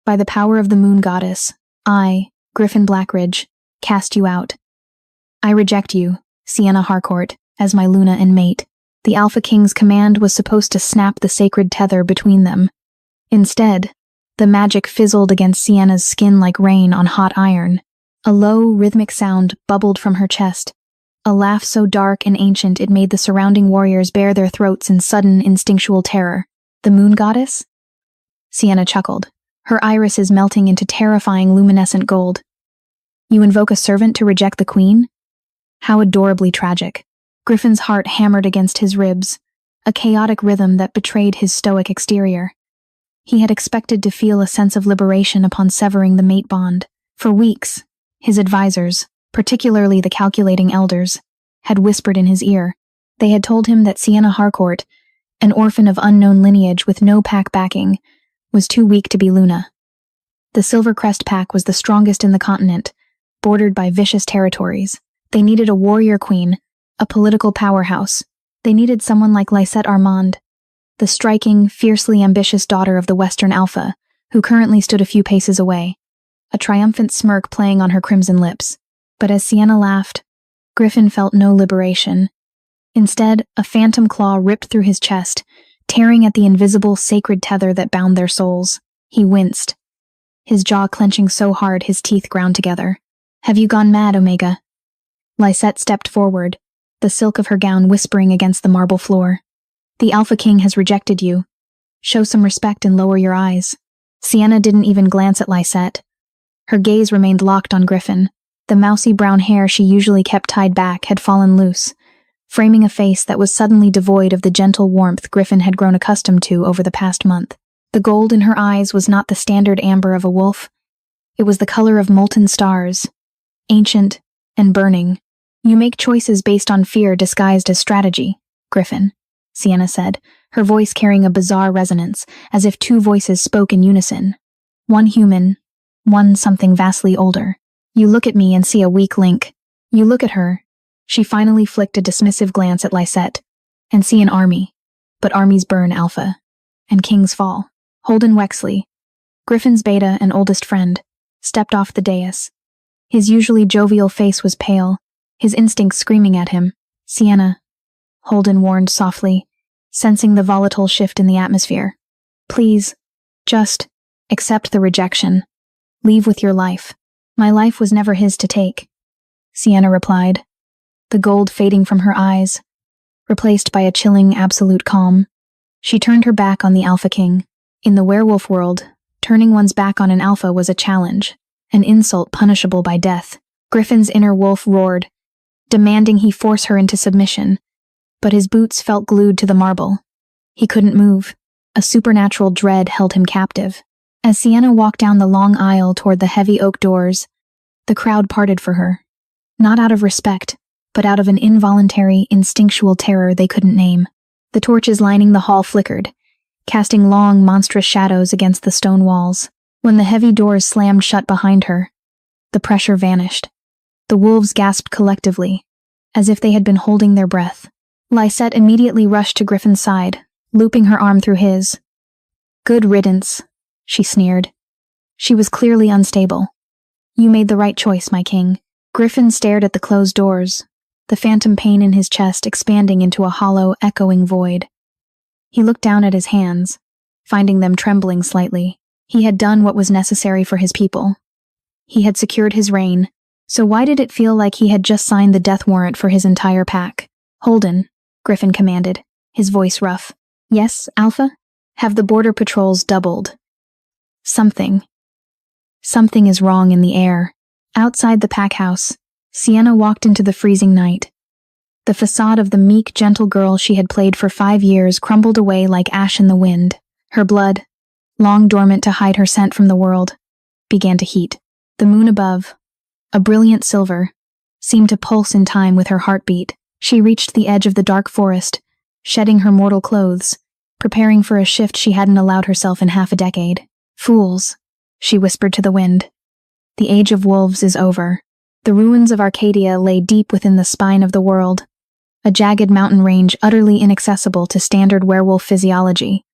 By the power of the moon goddess, I, Griffin Blackridge, cast you out. I reject you, Sienna Harcourt, as my Luna and mate. The Alpha King's command was supposed to snap the sacred tether between them. Instead, the magic fizzled against Sienna's skin like rain on hot iron. A low, rhythmic sound bubbled from her chest, a laugh so dark and ancient it made the surrounding warriors bare their throats in sudden, instinctual terror. The moon goddess? Sienna chuckled, her irises melting into terrifying luminescent gold. You invoke a servant to reject the queen? How adorably tragic. Griffin's heart hammered against his ribs, a chaotic rhythm that betrayed his stoic exterior. He had expected to feel a sense of liberation upon severing the mate bond. For weeks, his advisors, particularly the calculating elders, had whispered in his ear. They had told him that Sienna Harcourt, an orphan of unknown lineage with no pack backing, was too weak to be Luna. The Silvercrest pack was the strongest in the continent, bordered by vicious territories. They needed a warrior queen, a political powerhouse. They needed someone like Lycan Armand, the striking, fiercely ambitious daughter of the Western Alpha, who currently stood a few paces away, a triumphant smirk playing on her crimson lips. But as Sienna laughed, Griffin felt no liberation. Instead, a phantom claw ripped through his chest, tearing at the invisible, sacred tether that bound their souls. He winced, his jaw clenching so hard his teeth ground together. Have you gone mad, Omega? Lycan stepped forward, the silk of her gown whispering against the marble floor. The Alpha King has rejected you. Show some respect and lower your eyes. Sienna didn't even glance at Lycan. Her gaze remained locked on Griffin. The mousy brown hair she usually kept tied back had fallen loose, framing a face that was suddenly devoid of the gentle warmth Griffin had grown accustomed to over the past month. The gold in her eyes was not the standard amber of a wolf. It was the color of molten stars, ancient and burning. You make choices based on fear disguised as strategy, Griffin, Sienna said, her voice carrying a bizarre resonance, as if two voices spoke in unison. One human, one something vastly older. You look at me and see a weak link. You look at her. She finally flicked a dismissive glance at Lycan, and see an army. But armies burn, Alpha. And kings fall. Holden Wexley, Griffin's beta and oldest friend, stepped off the dais. His usually jovial face was pale, his instincts screaming at him. Sienna, Holden warned softly, sensing the volatile shift in the atmosphere. Please, just accept the rejection. Leave with your life. My life was never his to take, Sienna replied, the gold fading from her eyes, replaced by a chilling absolute calm. She turned her back on the Alpha King. In the werewolf world, turning one's back on an alpha was a challenge, an insult punishable by death. Griffin's inner wolf roared, demanding he force her into submission, but his boots felt glued to the marble. He couldn't move. A supernatural dread held him captive. As Sienna walked down the long aisle toward the heavy oak doors, the crowd parted for her, not out of respect, but out of an involuntary, instinctual terror they couldn't name. The torches lining the hall flickered, casting long, monstrous shadows against the stone walls. When the heavy doors slammed shut behind her, the pressure vanished. The wolves gasped collectively, as if they had been holding their breath. Lycan immediately rushed to Griffin's side, looping her arm through his. Good riddance, she sneered. She was clearly unstable. You made the right choice, my king. Griffin stared at the closed doors, the phantom pain in his chest expanding into a hollow, echoing void. He looked down at his hands, finding them trembling slightly. He had done what was necessary for his people. He had secured his reign, so why did it feel like he had just signed the death warrant for his entire pack? Holden, Griffin commanded, his voice rough. Yes, Alpha? Have the border patrols doubled? Something is wrong in the air. Outside the pack house, Sienna walked into the freezing night. The facade of the meek, gentle girl she had played for 5 years crumbled away like ash in the wind. Her blood, long dormant to hide her scent from the world, began to heat. The moon above, a brilliant silver, seemed to pulse in time with her heartbeat. She reached the edge of the dark forest, shedding her mortal clothes, preparing for a shift she hadn't allowed herself in half a decade. Fools, she whispered to the wind. The age of wolves is over. The ruins of Arcadia lay deep within the spine of the world, a jagged mountain range utterly inaccessible to standard werewolf physiology.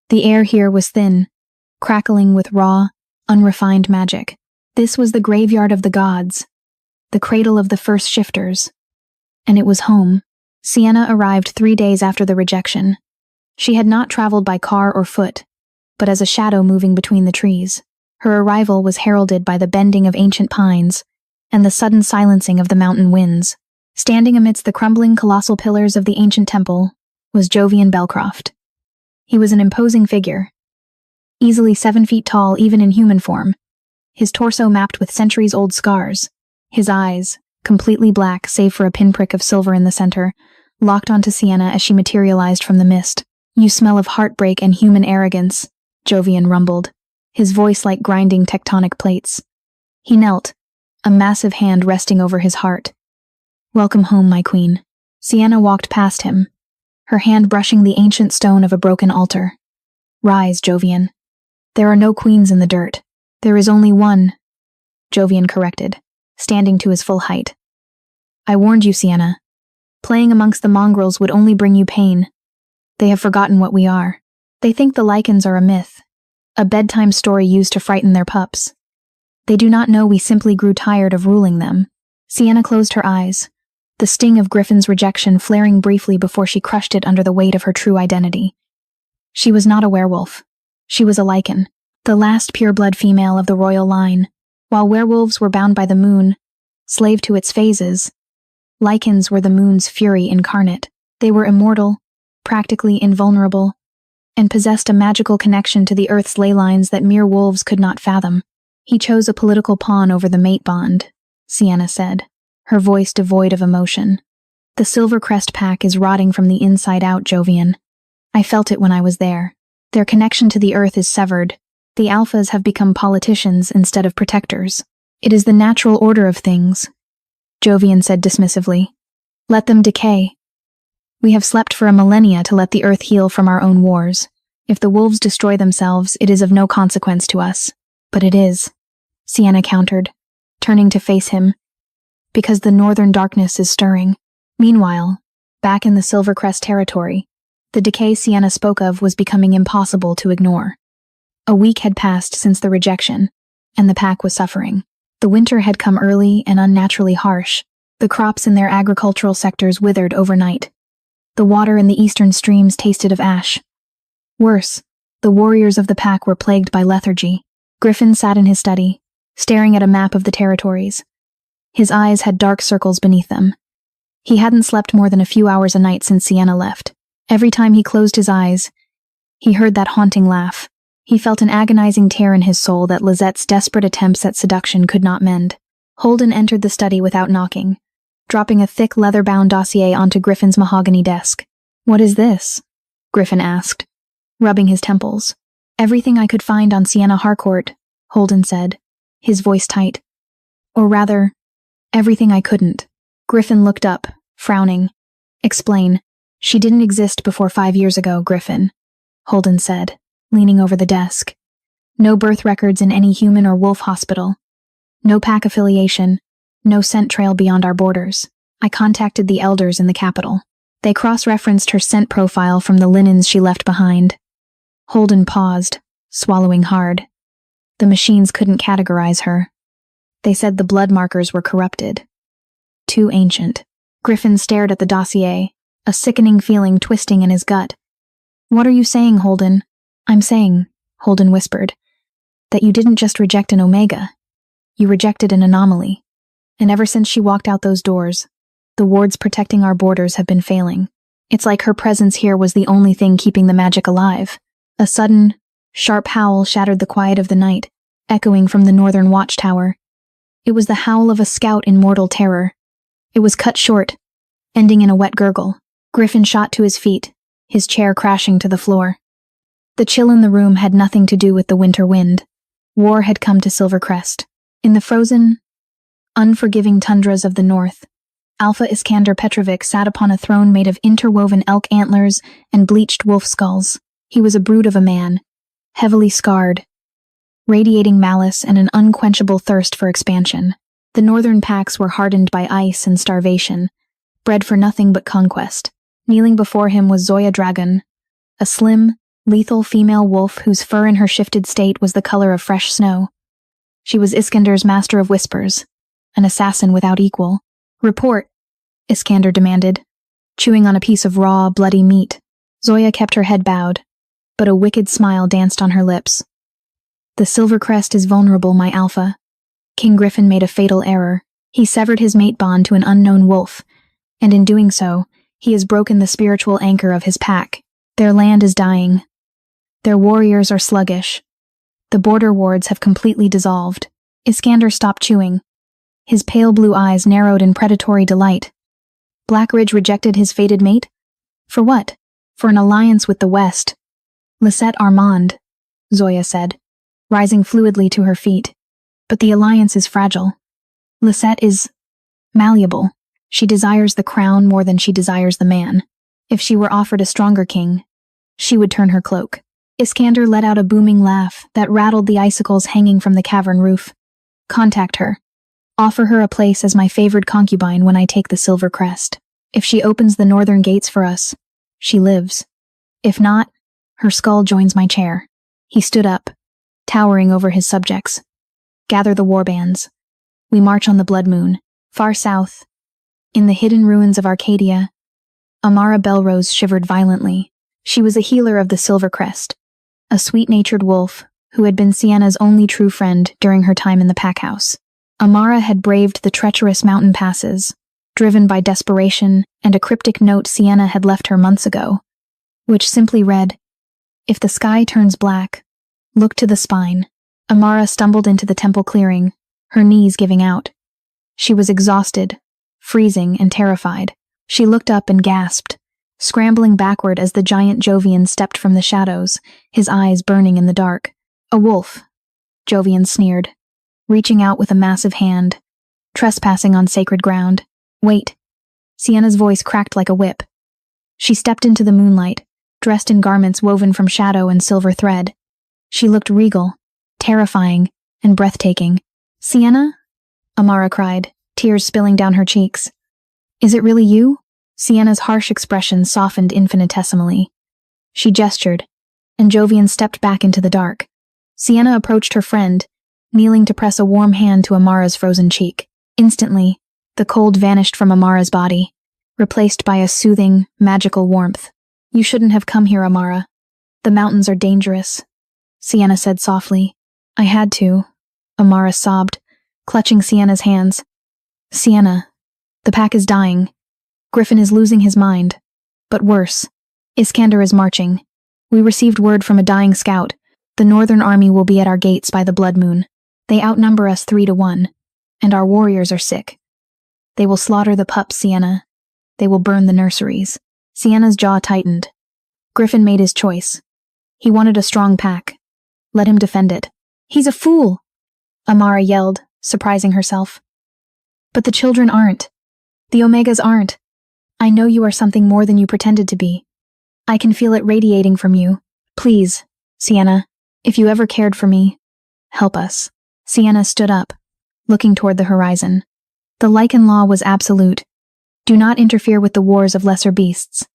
The air here was thin, crackling with raw, unrefined magic. This was the graveyard of the gods, the cradle of the first shifters. And it was home. Sienna arrived 3 days after the rejection. She had not traveled by car or foot, but as a shadow moving between the trees. Her arrival was heralded by the bending of ancient pines and the sudden silencing of the mountain winds. Standing amidst the crumbling colossal pillars of the ancient temple was Jovian Belcroft. He was an imposing figure, easily 7 feet tall even in human form, his torso mapped with centuries-old scars, his eyes, completely black save for a pinprick of silver in the center, locked onto Sienna as she materialized from the mist. "You smell of heartbreak and human arrogance," Jovian rumbled, his voice like grinding tectonic plates. He knelt, a massive hand resting over his heart. "Welcome home, my queen." Sienna walked past him, her hand brushing the ancient stone of a broken altar. "Rise, Jovian. There are no queens in the dirt. There is only one," Jovian corrected, standing to his full height. "I warned you, Sienna. Playing amongst the mongrels would only bring you pain. They have forgotten what we are. They think the Lycans are a myth, a bedtime story used to frighten their pups. They do not know we simply grew tired of ruling them." Sienna closed her eyes, the sting of Griffin's rejection flaring briefly before she crushed it under the weight of her true identity. She was not a werewolf. She was a Lycan, the last pure-blood female of the royal line. While werewolves were bound by the moon, slave to its phases, Lycans were the moon's fury incarnate. They were immortal, practically invulnerable, and possessed a magical connection to the earth's ley lines that mere wolves could not fathom. "He chose a political pawn over the mate bond," Sienna said, her voice devoid of emotion. "The Silvercrest pack is rotting from the inside out, Jovian. I felt it when I was there. Their connection to the earth is severed. The alphas have become politicians instead of protectors. It is the natural order of things," Jovian said dismissively. "Let them decay. We have slept for a millennia to let the earth heal from our own wars. If the wolves destroy themselves, it is of no consequence to us." "But it is," Sienna countered, turning to face him, "because the northern darkness is stirring." Meanwhile, back in the Silvercrest territory, the decay Sienna spoke of was becoming impossible to ignore. A week had passed since the rejection, and the pack was suffering. The winter had come early and unnaturally harsh. The crops in their agricultural sectors withered overnight. The water in the eastern streams tasted of ash. Worse, the warriors of the pack were plagued by lethargy. Griffin sat in his study, staring at a map of the territories. His eyes had dark circles beneath them. He hadn't slept more than a few hours a night since Sienna left. Every time he closed his eyes, he heard that haunting laugh. He felt an agonizing tear in his soul that Lizette's desperate attempts at seduction could not mend. Holden entered the study without knocking, dropping a thick leather-bound dossier onto Griffin's mahogany desk. "What is this?" Griffin asked, rubbing his temples. "Everything I could find on Sienna Harcourt," Holden said, his voice tight. "Or rather, everything I couldn't." Griffin looked up, frowning. "Explain." "She didn't exist before 5 years ago, Griffin," Holden said, leaning over the desk. "No birth records in any human or wolf hospital. No pack affiliation. No scent trail beyond our borders. I contacted the elders in the capital. They cross-referenced her scent profile from the linens she left behind." Holden paused, swallowing hard. The machines couldn't categorize her. They said the blood markers were corrupted. Too ancient. Griffin stared at the dossier, a sickening feeling twisting in his gut. "What are you saying, Holden?" "I'm saying," Holden whispered, "that you didn't just reject an Omega. You rejected an anomaly. And ever since she walked out those doors, the wards protecting our borders have been failing. It's like her presence here was the only thing keeping the magic alive." A sudden, sharp howl shattered the quiet of the night, echoing from the northern watchtower. It was the howl of a scout in mortal terror. It was cut short, ending in a wet gurgle. Griffin shot to his feet, his chair crashing to the floor. The chill in the room had nothing to do with the winter wind. War had come to Silvercrest. In the frozen, unforgiving tundras of the north, Alpha Iskander Petrovic sat upon a throne made of interwoven elk antlers and bleached wolf skulls. He was a brute of a man, heavily scarred, radiating malice and an unquenchable thirst for expansion. The northern packs were hardened by ice and starvation, bred for nothing but conquest. Kneeling before him was Zoya Dragon, a slim, lethal female wolf whose fur in her shifted state was the color of fresh snow. She was Iskander's master of whispers, an assassin without equal. Report, Iskander demanded, chewing on a piece of raw, bloody meat. Zoya kept her head bowed, but a wicked smile danced on her lips. The Silver Crest is vulnerable, my alpha. King Griffin made a fatal error. He severed his mate bond to an unknown wolf, and in doing so, he has broken the spiritual anchor of his pack. Their land is dying. Their warriors are sluggish. The border wards have completely dissolved. Iskander stopped chewing. His pale blue eyes narrowed in predatory delight. Blackridge rejected his fated mate? For what? For an alliance with the West. Lisette Armand, Zoya said, rising fluidly to her feet. But the alliance is fragile. Lisette is malleable. She desires the crown more than she desires the man. If she were offered a stronger king, she would turn her cloak. Iskander let out a booming laugh that rattled the icicles hanging from the cavern roof. Contact her. Offer her a place as my favored concubine when I take the Silver Crest. If she opens the northern gates for us, she lives. If not, her skull joins my chair. He stood up, towering over his subjects. Gather the warbands. We march on the blood moon. Far south, in the hidden ruins of Arcadia, Amara Belrose shivered violently. She was a healer of the Silver Crest, a sweet-natured wolf who had been Sienna's only true friend during her time in the pack house. Amara had braved the treacherous mountain passes, driven by desperation and a cryptic note Sienna had left her months ago, which simply read, "If the sky turns black, look to the spine." Amara stumbled into the temple clearing, her knees giving out. She was exhausted, freezing, and terrified. She looked up and gasped, scrambling backward as the giant Jovian stepped from the shadows, his eyes burning in the dark. "A wolf," Jovian sneered, reaching out with a massive hand, trespassing on sacred ground. "Wait." Sienna's voice cracked like a whip. She stepped into the moonlight, dressed in garments woven from shadow and silver thread. She looked regal, terrifying, and breathtaking. "Sienna?" Amara cried, tears spilling down her cheeks. "Is it really you?" Sienna's harsh expression softened infinitesimally. She gestured, and Jovian stepped back into the dark. Sienna approached her friend, kneeling to press a warm hand to Amara's frozen cheek. Instantly, the cold vanished from Amara's body, replaced by a soothing, magical warmth. "You shouldn't have come here, Amara. The mountains are dangerous," Sienna said softly. "I had to," Amara sobbed, clutching Sienna's hands. "Sienna, the pack is dying. Griffin is losing his mind. But worse, Iskander is marching. We received word from a dying scout. The northern army will be at our gates by the blood moon. They outnumber us 3-1, and our warriors are sick. They will slaughter the pups, Sienna. They will burn the nurseries." Sienna's jaw tightened. Griffin made his choice. He wanted a strong pack. Let him defend it. "He's a fool!" Amara yelled, surprising herself. "But the children aren't. The Omegas aren't. I know you are something more than you pretended to be. I can feel it radiating from you. Please, Sienna, if you ever cared for me, help us." Sienna stood up, looking toward the horizon. The Lycan law was absolute. Do not interfere with the wars of lesser beasts.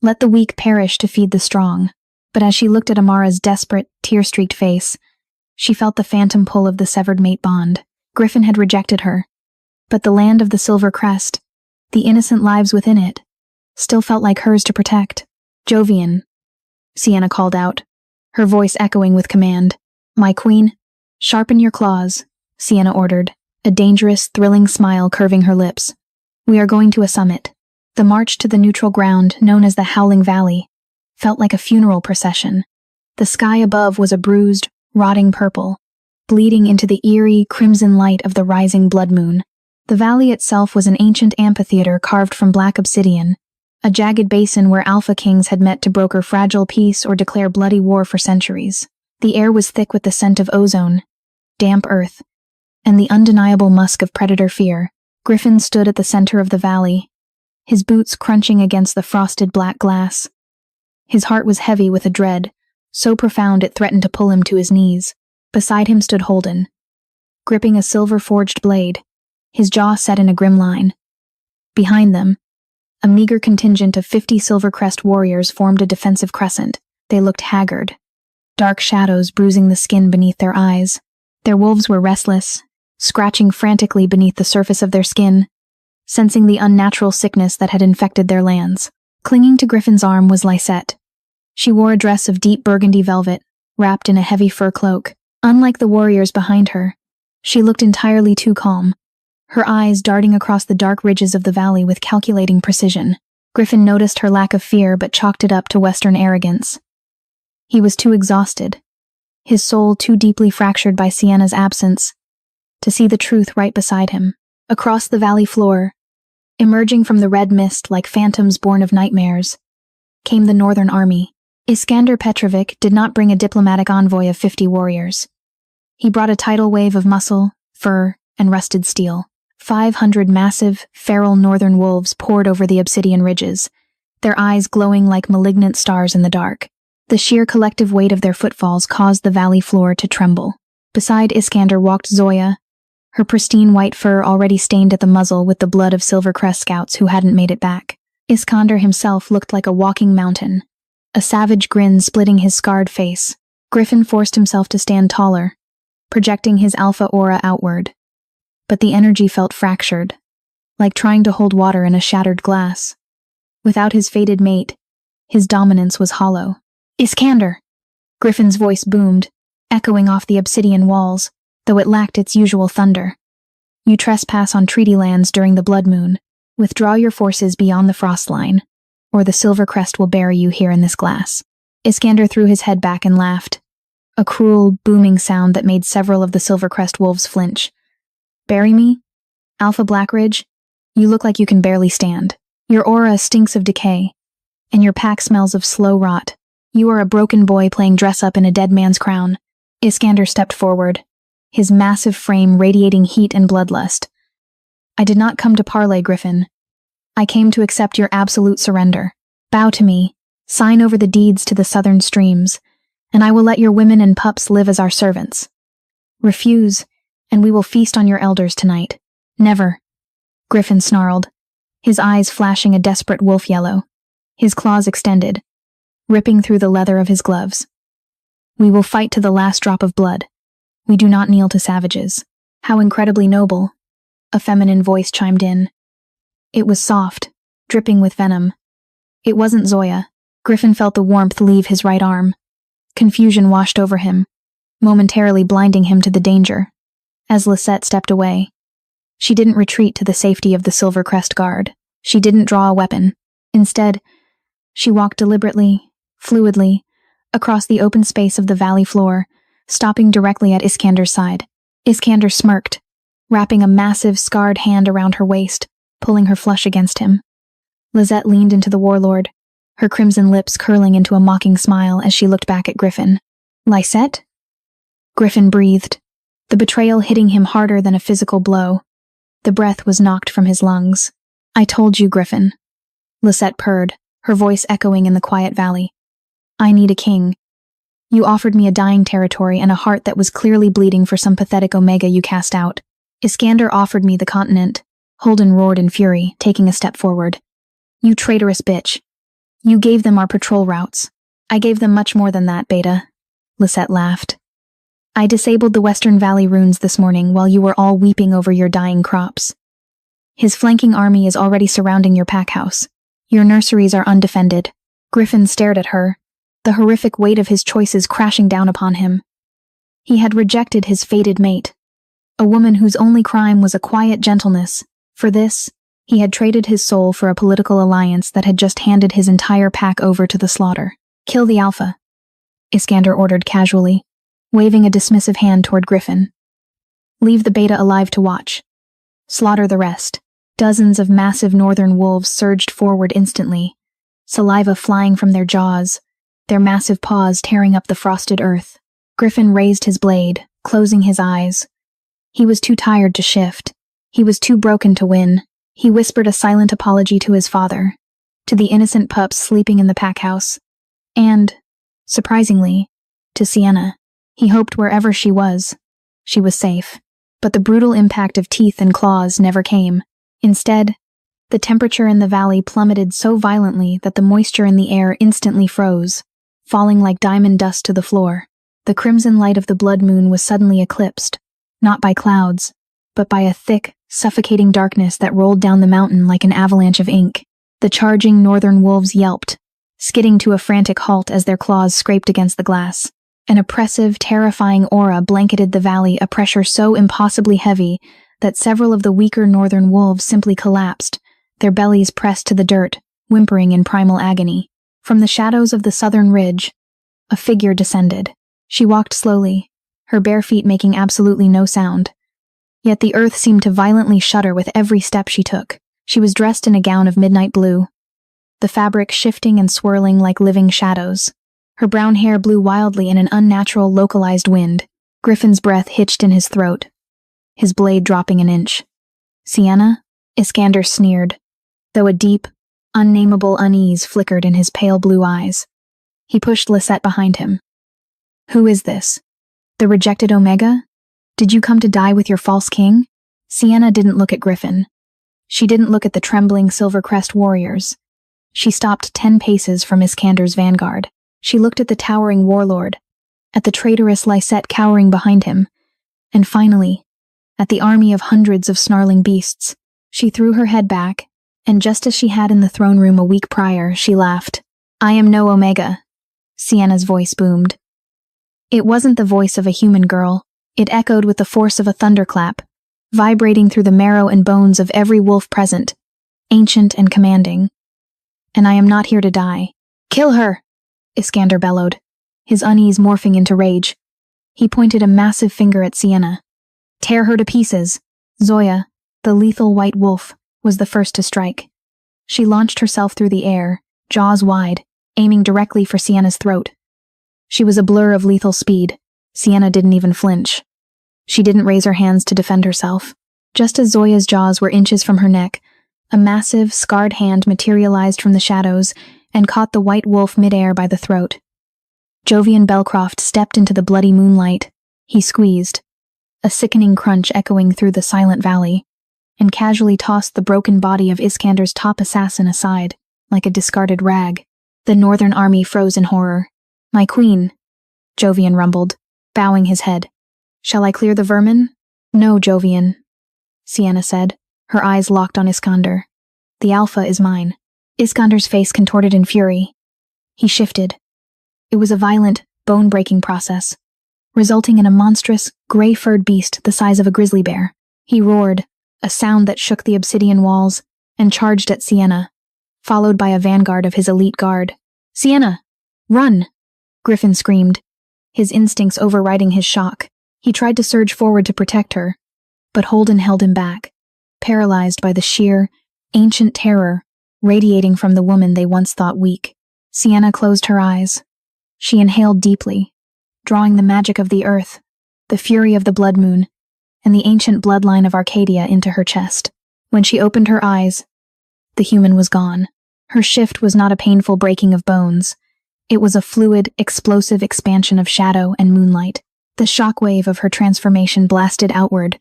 Let the weak perish to feed the strong. But as she looked at Amara's desperate, tear-streaked face, she felt the phantom pull of the severed mate bond. Griffin had rejected her, but the land of the Silver Crest, the innocent lives within it, still felt like hers to protect. "Jovian," Sienna called out, her voice echoing with command. "My queen, sharpen your claws," Sienna ordered, a dangerous, thrilling smile curving her lips. "We are going to a summit." The march to the neutral ground, known as the Howling Valley, felt like a funeral procession. The sky above was a bruised, rotting purple, bleeding into the eerie, crimson light of the rising blood moon. The valley itself was an ancient amphitheater carved from black obsidian, a jagged basin where alpha kings had met to broker fragile peace or declare bloody war for centuries. The air was thick with the scent of ozone, damp earth, and the undeniable musk of predator fear. Griffin stood at the center of the valley, his boots crunching against the frosted black glass. His heart was heavy with a dread, so profound it threatened to pull him to his knees. Beside him stood Holden, gripping a silver-forged blade, his jaw set in a grim line. Behind them, a meager contingent of 50 Silvercrest warriors formed a defensive crescent. They looked haggard, dark shadows bruising the skin beneath their eyes. Their wolves were restless, scratching frantically beneath the surface of their skin, sensing the unnatural sickness that had infected their lands. Clinging to Griffin's arm was Lysette. She wore a dress of deep burgundy velvet, wrapped in a heavy fur cloak. Unlike the warriors behind her, she looked entirely too calm, her eyes darting across the dark ridges of the valley with calculating precision. Griffin noticed her lack of fear but chalked it up to Western arrogance. He was too exhausted, his soul too deeply fractured by Sienna's absence, to see the truth right beside him. Across the valley floor, emerging from the red mist like phantoms born of nightmares, came the Northern Army. Iskander Petrovic did not bring a diplomatic envoy of 50 warriors. He brought a tidal wave of muscle, fur, and rusted steel. 500 massive, feral northern wolves poured over the obsidian ridges, their eyes glowing like malignant stars in the dark. The sheer collective weight of their footfalls caused the valley floor to tremble. Beside Iskander walked Zoya, her pristine white fur already stained at the muzzle with the blood of Silvercrest scouts who hadn't made it back. Iskander himself looked like a walking mountain, a savage grin splitting his scarred face. Griffin forced himself to stand taller, projecting his alpha aura outward. But the energy felt fractured, like trying to hold water in a shattered glass. Without his fated mate, his dominance was hollow. Iskander! Griffin's voice boomed, echoing off the obsidian walls, though it lacked its usual thunder. You trespass on treaty lands during the blood moon. Withdraw your forces beyond the frost line, or the Silvercrest will bury you here in this glass. Iskander threw his head back and laughed, a cruel, booming sound that made several of the Silvercrest wolves flinch. Bury me? Alpha Blackridge? You look like you can barely stand. Your aura stinks of decay, and your pack smells of slow rot. You are a broken boy playing dress-up in a dead man's crown. Iskander stepped forward, his massive frame radiating heat and bloodlust. I did not come to parley, Griffin. I came to accept your absolute surrender. Bow to me, sign over the deeds to the southern streams, and I will let your women and pups live as our servants. Refuse, and we will feast on your elders tonight. Never. Griffin snarled, his eyes flashing a desperate wolf yellow, his claws extended, ripping through the leather of his gloves. We will fight to the last drop of blood. We do not kneel to savages. How incredibly noble. A feminine voice chimed in. It was soft, dripping with venom. It wasn't Zoya. Griffin felt the warmth leave his right arm. Confusion washed over him, momentarily blinding him to the danger. As Lysette stepped away, she didn't retreat to the safety of the Silvercrest guard. She didn't draw a weapon. Instead, she walked deliberately, fluidly, across the open space of the valley floor, stopping directly at Iskander's side. Iskander smirked, wrapping a massive, scarred hand around her waist, pulling her flush against him. Lysette leaned into the warlord, her crimson lips curling into a mocking smile as she looked back at Griffin. Lysette? Griffin breathed, the betrayal hitting him harder than a physical blow. The breath was knocked from his lungs. I told you, Griffin. Lysette purred, her voice echoing in the quiet valley. I need a king. You offered me a dying territory and a heart that was clearly bleeding for some pathetic omega you cast out. Iskander offered me the continent. Holden roared in fury, taking a step forward. You traitorous bitch. You gave them our patrol routes. I gave them much more than that, Beta. Lysette laughed. I disabled the Western Valley runes this morning while you were all weeping over your dying crops. His flanking army is already surrounding your pack house. Your nurseries are undefended. Griffin stared at her, the horrific weight of his choices crashing down upon him. He had rejected his fated mate, a woman whose only crime was a quiet gentleness. For this, he had traded his soul for a political alliance that had just handed his entire pack over to the slaughter. Kill the Alpha, Iskander ordered casually, waving a dismissive hand toward Griffin. Leave the Beta alive to watch. Slaughter the rest. Dozens of massive northern wolves surged forward instantly, saliva flying from their jaws, their massive paws tearing up the frosted earth. Griffin raised his blade, closing his eyes. He was too tired to shift. He was too broken to win. He whispered a silent apology to his father, to the innocent pups sleeping in the pack house, and, surprisingly, to Sienna. He hoped wherever she was safe. But the brutal impact of teeth and claws never came. Instead, the temperature in the valley plummeted so violently that the moisture in the air instantly froze, falling like diamond dust to the floor. The crimson light of the blood moon was suddenly eclipsed, not by clouds, but by a thick, suffocating darkness that rolled down the mountain like an avalanche of ink. The charging northern wolves yelped, skidding to a frantic halt as their claws scraped against the glass. An oppressive, terrifying aura blanketed the valley, a pressure so impossibly heavy that several of the weaker northern wolves simply collapsed, their bellies pressed to the dirt, whimpering in primal agony. From the shadows of the southern ridge, a figure descended. She walked slowly, her bare feet making absolutely no sound. Yet the earth seemed to violently shudder with every step she took. She was dressed in a gown of midnight blue, the fabric shifting and swirling like living shadows. Her brown hair blew wildly in an unnatural, localized wind. Griffin's breath hitched in his throat, his blade dropping an inch. "Sienna?" Iskander sneered, though a deep, unnameable unease flickered in his pale blue eyes. He pushed Lisette behind him. "Who is this? The rejected Omega? Did you come to die with your false king?" Sienna didn't look at Griffin. She didn't look at the trembling Silvercrest warriors. She stopped 10 paces from Iskander's vanguard. She looked at the towering warlord, at the traitorous Lisette cowering behind him, and finally, at the army of hundreds of snarling beasts. She threw her head back, and just as she had in the throne room a week prior, she laughed. "I am no Omega," Sienna's voice boomed. It wasn't the voice of a human girl. It echoed with the force of a thunderclap, vibrating through the marrow and bones of every wolf present, ancient and commanding. "And I am not here to die." "Kill her!" Iskander bellowed, his unease morphing into rage. He pointed a massive finger at Sienna. "Tear her to pieces." Zoya, the lethal white wolf, was the first to strike. She launched herself through the air, jaws wide, aiming directly for Sienna's throat. She was a blur of lethal speed. Sienna didn't even flinch. She didn't raise her hands to defend herself. Just as Zoya's jaws were inches from her neck, a massive, scarred hand materialized from the shadows and caught the white wolf midair by the throat. Jovian Belcroft stepped into the bloody moonlight. He squeezed, a sickening crunch echoing through the silent valley, and casually tossed the broken body of Iskander's top assassin aside, like a discarded rag. The northern army froze in horror. "My queen," Jovian rumbled, bowing his head. "Shall I clear the vermin?" "No, Jovian," Sienna said, her eyes locked on Iskander. "The Alpha is mine." Iskander's face contorted in fury. He shifted. It was a violent, bone-breaking process, resulting in a monstrous, gray-furred beast the size of a grizzly bear. He roared, a sound that shook the obsidian walls, and charged at Sienna, followed by a vanguard of his elite guard. "Sienna! Run!" Griffin screamed, his instincts overriding his shock. He tried to surge forward to protect her, but Holden held him back, paralyzed by the sheer, ancient terror radiating from the woman they once thought weak. Sienna closed her eyes. She inhaled deeply, drawing the magic of the earth, the fury of the blood moon, and the ancient bloodline of Arcadia into her chest. When she opened her eyes, the human was gone. Her shift was not a painful breaking of bones. It was a fluid, explosive expansion of shadow and moonlight. The shockwave of her transformation blasted outward,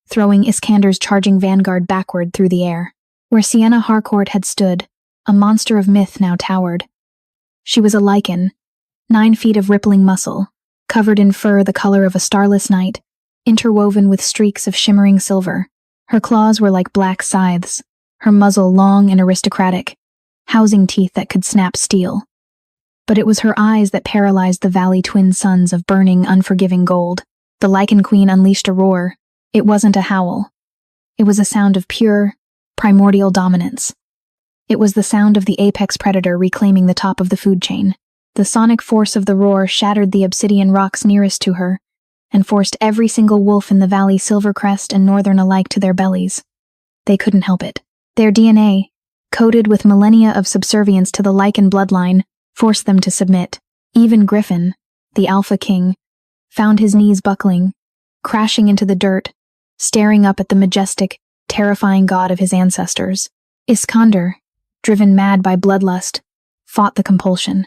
throwing Iskander's charging vanguard backward through the air. Where Sienna Harcourt had stood, a monster of myth now towered. She was a Lycan, 9 feet of rippling muscle, covered in fur the color of a starless night, interwoven with streaks of shimmering silver. Her claws were like black scythes, her muzzle long and aristocratic, housing teeth that could snap steel. But it was her eyes that paralyzed the valley twin suns of burning, unforgiving gold. The Lycan Queen unleashed a roar. It wasn't a howl. It was a sound of pure, primordial dominance. It was the sound of the apex predator reclaiming the top of the food chain. The sonic force of the roar shattered the obsidian rocks nearest to her, and forced every single wolf in the valley, Silvercrest and Northern alike, to their bellies. They couldn't help it. Their DNA, coded with millennia of subservience to the Lycan bloodline, forced them to submit. Even Griffin, the Alpha King, found his knees buckling, crashing into the dirt, staring up at the majestic, terrifying god of his ancestors. Iskander, driven mad by bloodlust, fought the compulsion.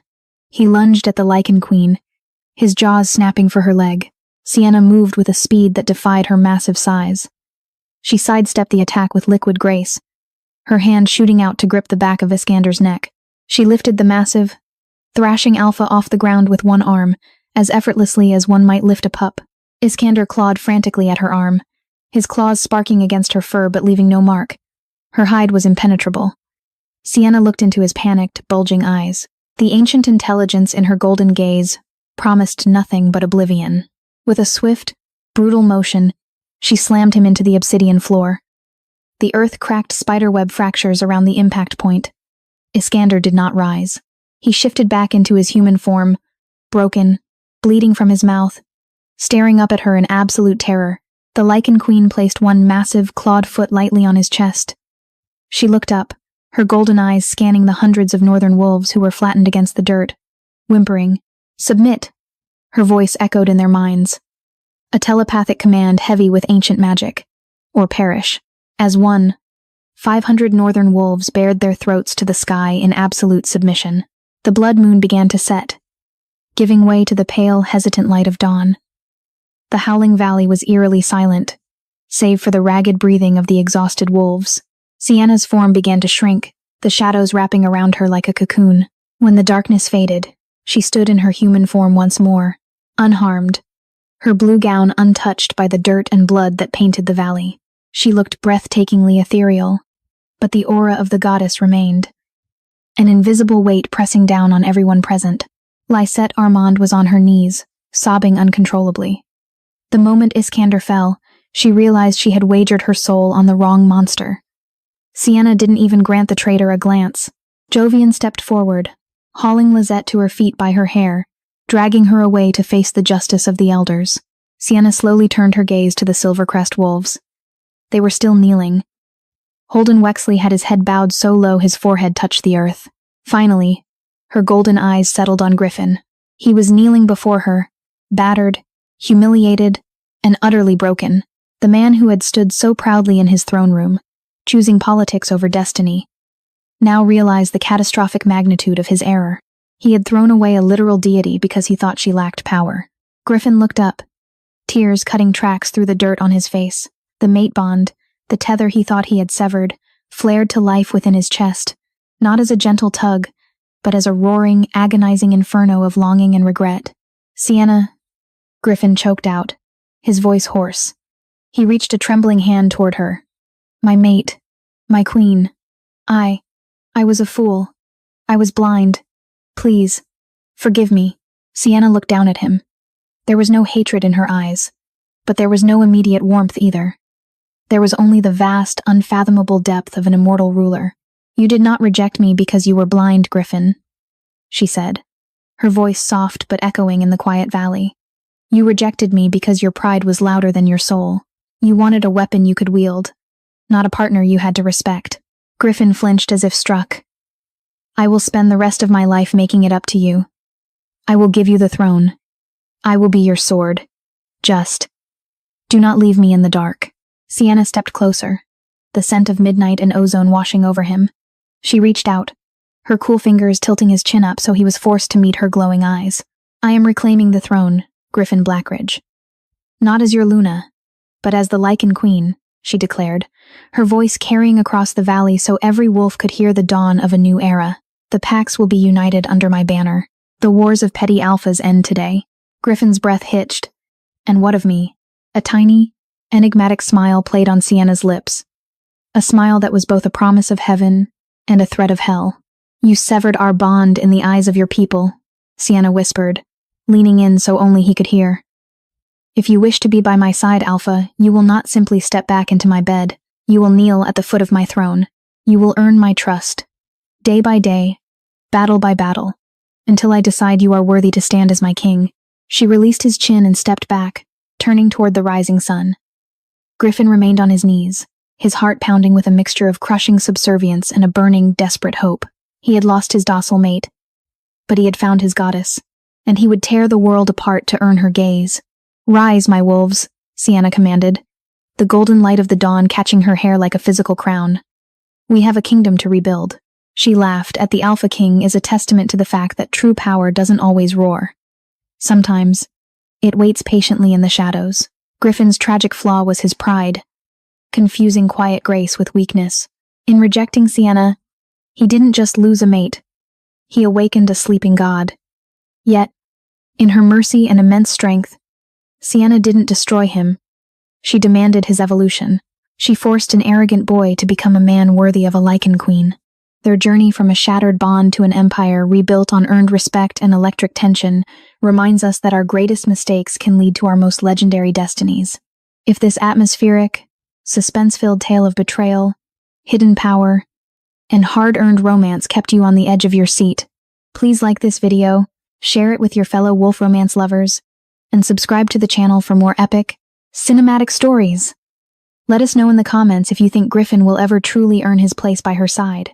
He lunged at the Lycan Queen, his jaws snapping for her leg. Sienna moved with a speed that defied her massive size. She sidestepped the attack with liquid grace, her hand shooting out to grip the back of Iskander's neck. She lifted the massive, thrashing alpha off the ground with one arm, as effortlessly as one might lift a pup. Iskander clawed frantically at her arm, his claws sparking against her fur but leaving no mark. Her hide was impenetrable. Sienna looked into his panicked, bulging eyes. The ancient intelligence in her golden gaze promised nothing but oblivion. With a swift, brutal motion, she slammed him into the obsidian floor. The earth cracked spiderweb fractures around the impact point. Iskander did not rise. He shifted back into his human form, broken, bleeding from his mouth, staring up at her in absolute terror. The Lycan queen placed one massive, clawed foot lightly on his chest. She looked up, her golden eyes scanning the hundreds of northern wolves who were flattened against the dirt, whimpering, "Submit!" Her voice echoed in their minds. A telepathic command heavy with ancient magic. Or perish. As 500 northern wolves bared their throats to the sky in absolute submission. The blood moon began to set, giving way to the pale, hesitant light of dawn. The howling valley was eerily silent, save for the ragged breathing of the exhausted wolves. Sienna's form began to shrink, the shadows wrapping around her like a cocoon. When the darkness faded, she stood in her human form once more, unharmed, her blue gown untouched by the dirt and blood that painted the valley. She looked breathtakingly ethereal, but the aura of the goddess remained, an invisible weight pressing down on everyone present. Lysette Armand was on her knees, sobbing uncontrollably. The moment Iskander fell, she realized she had wagered her soul on the wrong monster. Sienna didn't even grant the traitor a glance. Jovian stepped forward, hauling Lysette to her feet by her hair, dragging her away to face the justice of the elders. Sienna slowly turned her gaze to the Silvercrest wolves. They were still kneeling. Holden Wexley had his head bowed so low his forehead touched the earth. Finally, her golden eyes settled on Griffin. He was kneeling before her, battered, humiliated, and utterly broken. The man who had stood so proudly in his throne room, choosing politics over destiny, now realized the catastrophic magnitude of his error. He had thrown away a literal deity because he thought she lacked power. Griffin looked up, tears cutting tracks through the dirt on his face. The mate bond, the tether he thought he had severed, flared to life within his chest, not as a gentle tug, but as a roaring, agonizing inferno of longing and regret. "Sienna," Griffin choked out, his voice hoarse. He reached a trembling hand toward her. "My mate, my queen. I was a fool. I was blind. Please, forgive me." Sienna looked down at him. There was no hatred in her eyes, but there was no immediate warmth either. There was only the vast, unfathomable depth of an immortal ruler. "You did not reject me because you were blind, Griffin," she said, her voice soft but echoing in the quiet valley. "You rejected me because your pride was louder than your soul. You wanted a weapon you could wield, not a partner you had to respect." Griffin flinched as if struck. "I will spend the rest of my life making it up to you. I will give you the throne. I will be your sword. Just do not leave me in the dark." Sienna stepped closer, the scent of midnight and ozone washing over him. She reached out, her cool fingers tilting his chin up so he was forced to meet her glowing eyes. "I am reclaiming the throne, Griffin Blackridge. Not as your Luna, but as the Lycan queen," she declared, her voice carrying across the valley so every wolf could hear the dawn of a new era. "The packs will be united under my banner. The wars of petty alphas end today." Griffin's breath hitched. "And what of me?" A tiny, enigmatic smile played on Sienna's lips. A smile that was both a promise of heaven and a threat of hell. "You severed our bond in the eyes of your people," Sienna whispered, leaning in so only he could hear. "If you wish to be by my side, Alpha, you will not simply step back into my bed. You will kneel at the foot of my throne. You will earn my trust, day by day, battle by battle, until I decide you are worthy to stand as my king." She released his chin and stepped back, turning toward the rising sun. Griffin remained on his knees, his heart pounding with a mixture of crushing subservience and a burning, desperate hope. He had lost his docile mate, but he had found his goddess, and he would tear the world apart to earn her gaze. "Rise, my wolves," Sienna commanded, the golden light of the dawn catching her hair like a physical crown. "We have a kingdom to rebuild." She laughed at the Alpha King is a testament to the fact that true power doesn't always roar. Sometimes, it waits patiently in the shadows. Griffin's tragic flaw was his pride, confusing quiet grace with weakness. In rejecting Sienna, he didn't just lose a mate. He awakened a sleeping god. Yet, In her mercy and immense strength, Sienna didn't destroy him. She demanded his evolution. She forced an arrogant boy to become a man worthy of a Lycan queen. Their journey from a shattered bond to an empire rebuilt on earned respect and electric tension reminds us that our greatest mistakes can lead to our most legendary destinies. If this atmospheric, suspense-filled tale of betrayal, hidden power, and hard-earned romance kept you on the edge of your seat, please like this video, share it with your fellow wolf romance lovers, and subscribe to the channel for more epic, cinematic stories. Let us know in the comments if you think Griffin will ever truly earn his place by her side.